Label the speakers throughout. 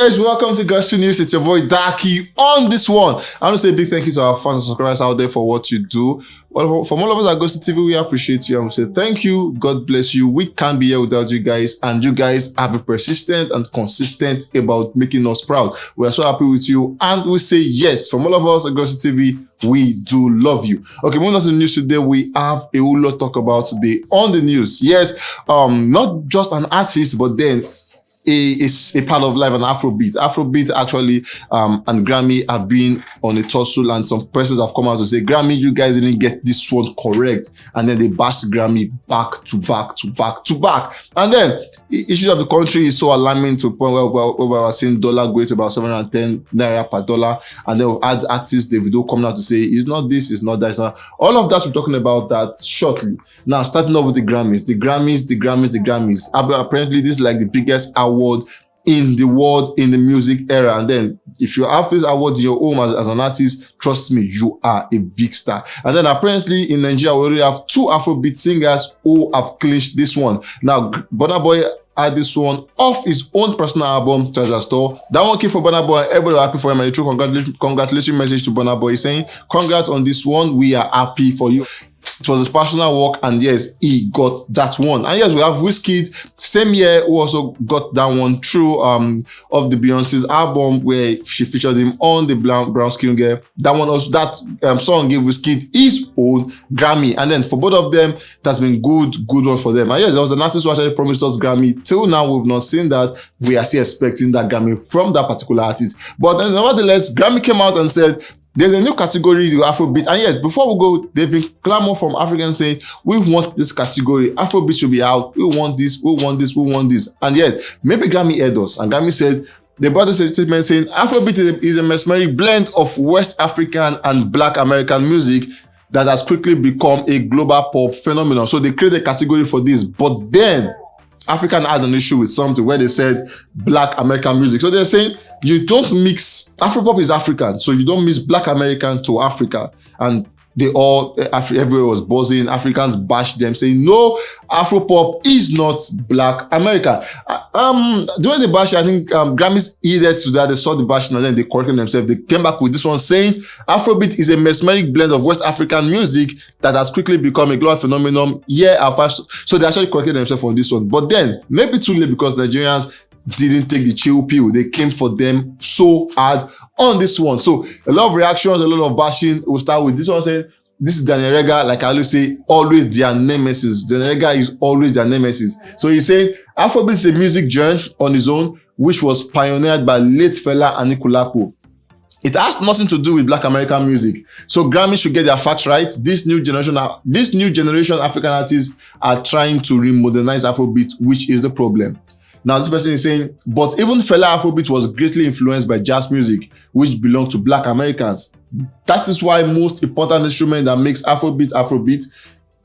Speaker 1: Guys, welcome to Gospel News. It's your boy Darky on this one. I want to say a big thank you to our fans and subscribers out there for what you do. Well, from all of us at Gospel TV, we appreciate you. I want to say thank you. God bless you. We can't be here without you guys, and you guys have been persistent and consistent about making us proud. We are so happy with you, and we say yes. From all of us at Gospel TV, we do love you. Okay, moving on to the news today, we have a whole lot to talk about today on the news. Yes, not just an artist, but then is a part of life, an Afrobeat. Afrobeat actually and Grammy have been on a tussle, and some persons have come out to say, Grammy, you guys didn't get this one correct. And then they bash Grammy back to back to back to back. And then the issues of the country is so alarming to a point where we are seeing dollar going to about 710 naira per dollar. And then we've had artists Davido coming out to say, it's not this, it's not that. It's not. All of that, we're talking about that shortly. Now, starting off with the Grammys. Apparently, this is like the biggest award in the world in the music era. And then if you have this award in your home as an artist, trust me, you are a big star. And then apparently in Nigeria, we already have two Afrobeat singers who have clinched this one. Now, Burna Boy had this one off his own personal album, Treasure Store. That one came for Burna Boy. Everybody was happy for him. And a true congratulations message to Burna Boy saying, congrats on this one. We are happy for you. It was his personal work, and yes, he got that one. And yes, we have WIZKID, same year, who also got that one through of the Beyonce's album where she featured him on the brown skin girl. That one also, that song gave WIZKID his own Grammy. And then for both of them, that's been good one for them. And yes, there was an artist who actually promised us Grammy. Till now, we've not seen that. We are still expecting that Grammy from that particular artist. But then, nevertheless, Grammy came out and said, there's a new category, the Afrobeat. And yes, before we go, they've been clamor from Africans saying, we want this category. Afrobeat should be out. We want this, we want this, we want this. And yes, maybe Grammy heard us. And Grammy said, they brought this statement saying, Afrobeat is a mesmeric blend of West African and Black American music that has quickly become a global pop phenomenon. So they created a category for this. But then, African had an issue with something where they said Black American music. So they're saying, you don't mix, Afropop is African, so you don't mix Black American to Africa. And they all, everywhere was buzzing, Africans bashed them, saying, no, Afropop is not Black America. During the bash, I think Grammys heeded to that, they saw the bash and then they corrected themselves. They came back with this one saying, Afrobeat is a mesmeric blend of West African music that has quickly become a global phenomenon year after. So they actually corrected themselves on this one. But then, maybe too late because Nigerians didn't take the chill pill. They came for them so hard on this one. So a lot of reactions, a lot of bashing. We'll start with this one saying, this is Daniel Rega, like I always say, always their nemesis. Daniel Rega is always their nemesis. So he's saying, Afrobeat is a music genre on its own, which was pioneered by late Fela Anikulapo. It has nothing to do with Black American music. So Grammy should get their facts right. This new generation African artists are trying to remodernize Afrobeat, which is the problem. Now, this person is saying, but even Fela Afrobeat was greatly influenced by jazz music, which belonged to Black Americans. That is why most important instrument that makes Afrobeat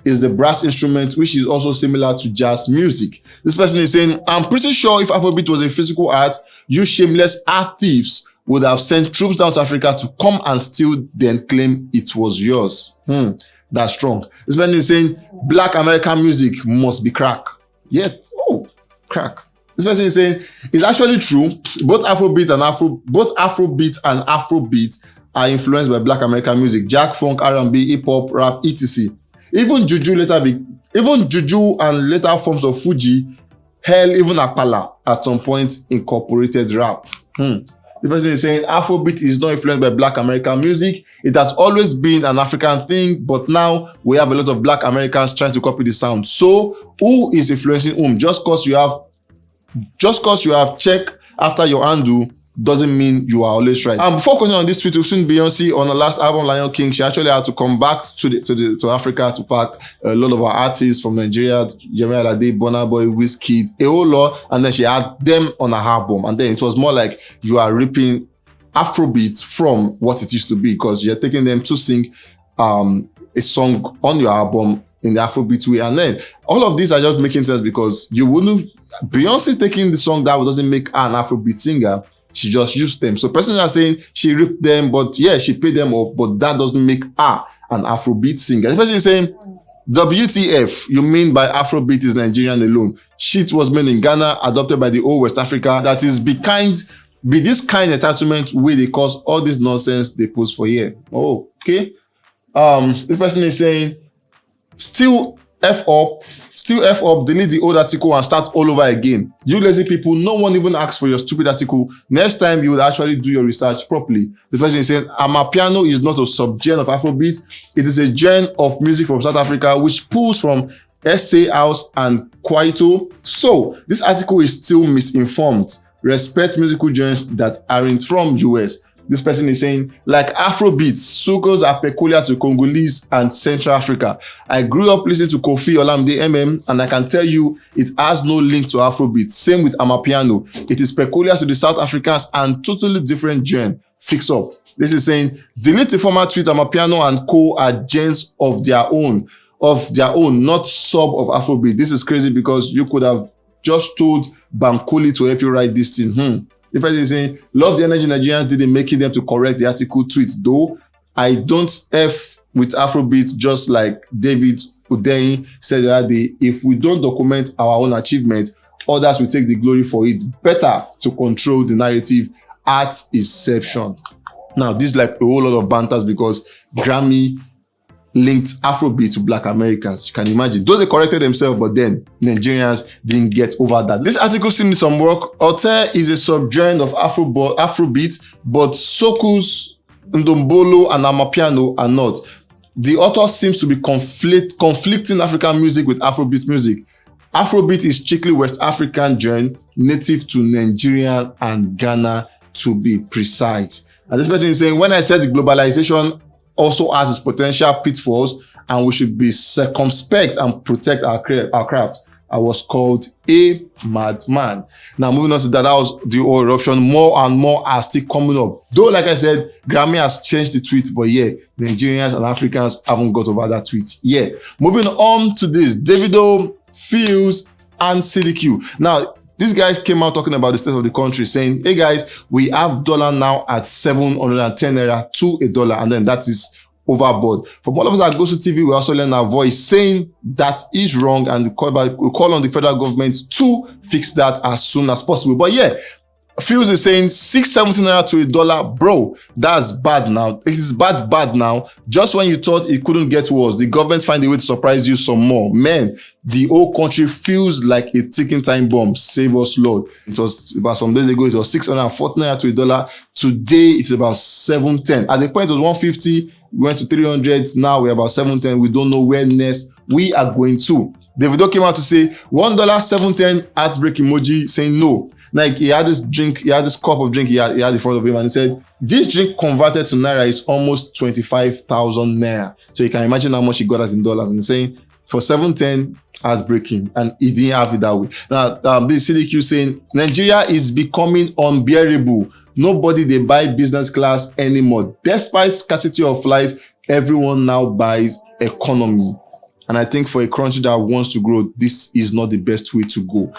Speaker 1: is the brass instrument, which is also similar to jazz music. This person is saying, I'm pretty sure if Afrobeat was a physical art, you shameless art thieves would have sent troops down to Africa to come and steal, then claim it was yours. That's strong. This person is saying, Black American music must be crack. Yeah, crack. This person is saying, it's actually true. Both Afrobeat and Afrobeat are influenced by Black American music. Jack, funk, R&B, hip hop, rap, etc. Even juju and later forms of Fuji, hell, even Akpala at some point incorporated rap. The person is saying Afrobeat is not influenced by Black American music. It has always been an African thing, but now we have a lot of Black Americans trying to copy the sound. So who is influencing whom? Just because you have check after your handle doesn't mean you are always right. And before continuing on this tweet, we've seen Beyonce on the last album, Lion King. She actually had to come back to Africa to pack a lot of our artists from Nigeria, Yemi Alade, Burna Boy, WIZKID, a whole lot, and then she had them on her album. And then it was more like you are ripping Afrobeat from what it used to be, because you're taking them to sing a song on your album in the Afrobeat way. And then all of these are just making sense because you wouldn't, Beyonce taking the song that doesn't make her an Afrobeat singer. She just used them. So person are saying she ripped them, but yeah, she paid them off, but that doesn't make her an Afrobeat singer. The person is saying, WTF, you mean by Afrobeat is Nigerian alone? Shit was made in Ghana, adopted by the whole West Africa. That is, be kind be this kind of entitlement where they cause all this nonsense they post for here. Oh, okay. This person is saying, still F up, delete the old article and start all over again. You lazy people, no one even asked for your stupid article. Next time you would actually do your research properly. The person is saying, Amapiano is not a subgenre of Afrobeat. It is a genre of music from South Africa which pulls from SA House and Kwaito. So this article is still misinformed. Respect musical genres that aren't from US. This person is saying, like Afrobeats, soukous are peculiar to Congolese and Central Africa. I grew up listening to Kofi Olamide MM, and I can tell you it has no link to Afrobeat. Same with Amapiano. It is peculiar to the South Africans and totally different genre. Fix up. This is saying, delete the former tweet. Amapiano and co are genres of their own, not sub of Afrobeat. This is crazy because you could have just told Bankole to help you write this thing. The person is saying, love the energy Nigerians did in making them to correct the article tweet, though I don't F with Afrobeat, just like David Udein said the other day. If we don't document our own achievements, others will take the glory for it. Better to control the narrative at inception. Now, this is like a whole lot of banters because Grammy linked Afrobeat to Black Americans. You can imagine. Though they corrected themselves, but then Nigerians didn't get over that. This article still needs some work. Ote is a subgenre of Afrobeat, but soukous, ndombolo, and Amapiano are not. The author seems to be conflicting African music with Afrobeat music. Afrobeat is strictly West African genre, native to Nigeria and Ghana, to be precise. And this person is saying, when I said globalization also has its potential pitfalls and we should be circumspect and protect our craft, I was called a madman. Now, moving on to that was the whole eruption. More and more are still coming up. Though, like I said, Grammy has changed the tweet, but yeah, Nigerians and Africans haven't got over that tweet. Yeah. Moving on to this, Davido, Pheelz, and CDQ. Now, these guys came out talking about the state of the country, saying, hey guys, we have dollar now at 710 naira to a dollar, and then that is overboard. From all of us at Gosu TV, we also learn our voice saying that is wrong, and we call on the federal government to fix that as soon as possible. But yeah, Pheelz is saying 670 naira to a dollar, bro. That's bad now. It is bad now. Just when you thought it couldn't get worse, the government find a way to surprise you some more. Man, the whole country feels like a ticking time bomb. Save us, Lord. It was about some days ago, it was 640 naira to a dollar. Today, it's about 710. At the point, it was 150. We went to 300. Now we're about 710. We don't know where next we are going to. Davido came out to say $1 710 heartbreak emoji, saying no. Like he had this cup of drink he had in front of him, and he said this drink converted to naira is almost 25,000 naira. So you can imagine how much he got as in dollars. And he's saying for 710, heartbreaking, and he didn't have it that way. Now this CDQ saying Nigeria is becoming unbearable. Nobody they buy business class anymore. Despite scarcity of flights, everyone now buys economy. And I think for a country that wants to grow, this is not the best way to go.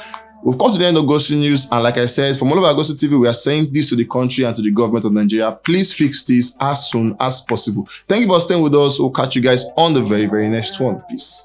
Speaker 1: We've come to the end of Gosu News, and like I said, from all of our Gosu TV, we are saying this to the country and to the government of Nigeria. Please fix this as soon as possible. Thank you for staying with us. We'll catch you guys on the very, very next one. Peace.